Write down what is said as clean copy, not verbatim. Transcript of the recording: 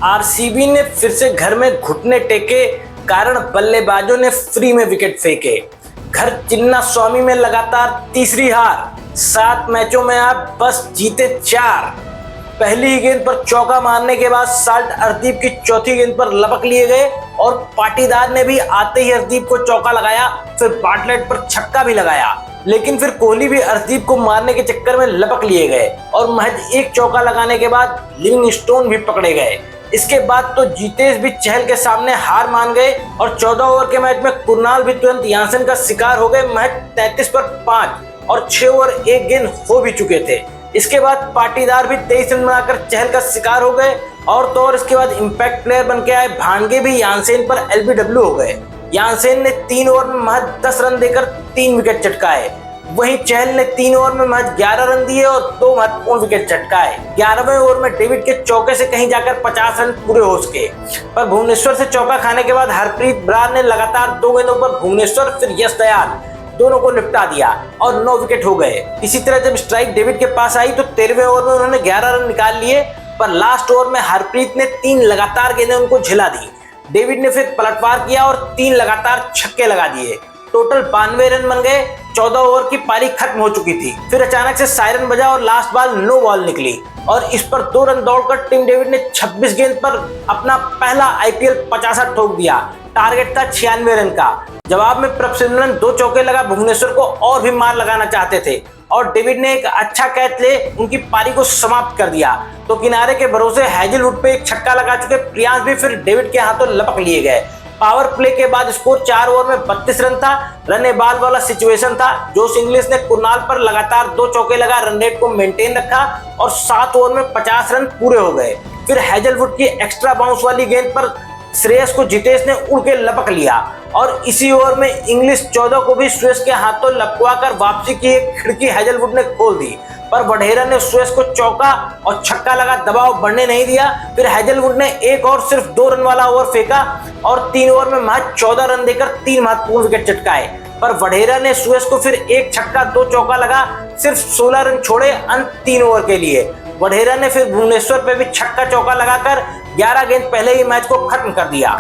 RCB ने फिर से घर में घुटने टेके, कारण बल्लेबाजों ने फ्री में विकेट फेंके। घर चिन्नास्वामी में लगातार तीसरी हार, 7 मैचों में आप बस जीते 4। पहली ही गेंद पर चौका मारने के बाद साल्ट अर्दीप की चौथी गेंद पर लपक लिए गए और पाटीदार ने भी आते ही अर्दीप को चौका लगाया, फिर बाटलेट पर छक्का भी लगाया। लेकिन फिर कोहली भी अर्दीप को मारने के चक्कर में लपक लिए गए और महज एक चौका लगाने के बाद लिविंगस्टोन भी पकड़े गए। इसके बाद तो जीतेश भी चहल के सामने हार मान गए और 14 ओवर के मैच में कुरनाल भी तुरंत यानसेन का शिकार हो गए। महज 33 पर 5 और 6 ओवर 1 गेंद हो भी चुके थे। इसके बाद पाटीदार भी 23 रन बनाकर चहल का शिकार हो गए और तो और इसके बाद इंपैक्ट प्लेयर बन के आए भानगे भी यानसेन पर एलबीडब्ल्यू हो गए। यानसेन ने 3 ओवर में महज 10 रन देकर 3 विकेट चटकाए। वहीं चहल ने 3 ओवर में महज 11 रन दिए और 2 महत्वपूर्ण विकेट चटकाए। 11वें ओवर में डेविड के चौके से कहीं जाकर 50 रन पूरे हो सके, पर भुवनेश्वर से चौका खाने के बाद हरप्रीत बरार ने लगातार 2 गेंदों पर भुवनेश्वर फिर यश दयाल दोनों को निपटा दिया और 9 विकेट हो गए। इसी तरह जब स्ट्राइक डेविड के पास आई तो 13वें ओवर में उन्होंने 11 रन निकाल लिए, पर लास्ट ओवर में हरप्रीत ने 3 लगातार गेंदें उनको झिला दी। डेविड ने फिर पलटवार किया और 3 लगातार छक्के लगा दिए। टोटल 92 रन बन गए। 14 ओवर की पारी खत्म हो चुकी थी। फिर अचानक से सायरन बजा और लास्ट बॉल नो बॉल निकली और इस पर 2 रन दौड़कर टिम डेविड ने 26 गेंद पर अपना पहला आईपीएल 50 ठोक दिया। टारगेट था 96 रन का। जवाब में प्रभसिमरन 2 चौके लगा भुवनेश्वर को और भी मार लगाना चाहते थे और डेविड ने एक अच्छा कैच ले उनकी पारी को समाप्त कर दिया। तो किनारे के भरोसे हैजलवुड पे एक छक्का लगा चुके प्रियांश भी फिर डेविड के हाथों लपक लिए गए। पावर प्ले के बाद स्कोर 4 ओवर में 32 रन था। रन ए बॉल वाला सिचुएशन था। जोश इंग्लिश ने कुरनाल पर लगातार 2 चौके लगा रन रेट को मेंटेन रखा और 7 ओवर में 50 रन पूरे हो गए। फिर हैजलवुड की एक्स्ट्रा बाउंस वाली गेंद पर श्रेयस को जीतेश ने उड़ के लपक लिया और इसी ओवर में इंग्लिश 14 को भी श्रेयस के हाथों लपकवाकर वापसी की एक खिड़की हैजलवुड ने खोल दी, पर वढेरा ने श्रेयस को चौका और छक्का लगा दबाव बढ़ने नहीं दिया। फिर हैजलवुड ने एक और सिर्फ 2 रन वाला ओवर फेंका और 3 ओवर में महज 14 रन देकर 3 महत्वपूर्ण विकेट चटकाए, पर वढेरा ने श्रेयस को फिर एक छक्का 2 चौका लगा सिर्फ 16 रन छोड़े अंत 3 ओवर के लिए। वढेरा ने फिर भुवनेश्वर पे भी छक्का चौका लगाकर 11 गेंद पहले ही मैच को खत्म कर दिया।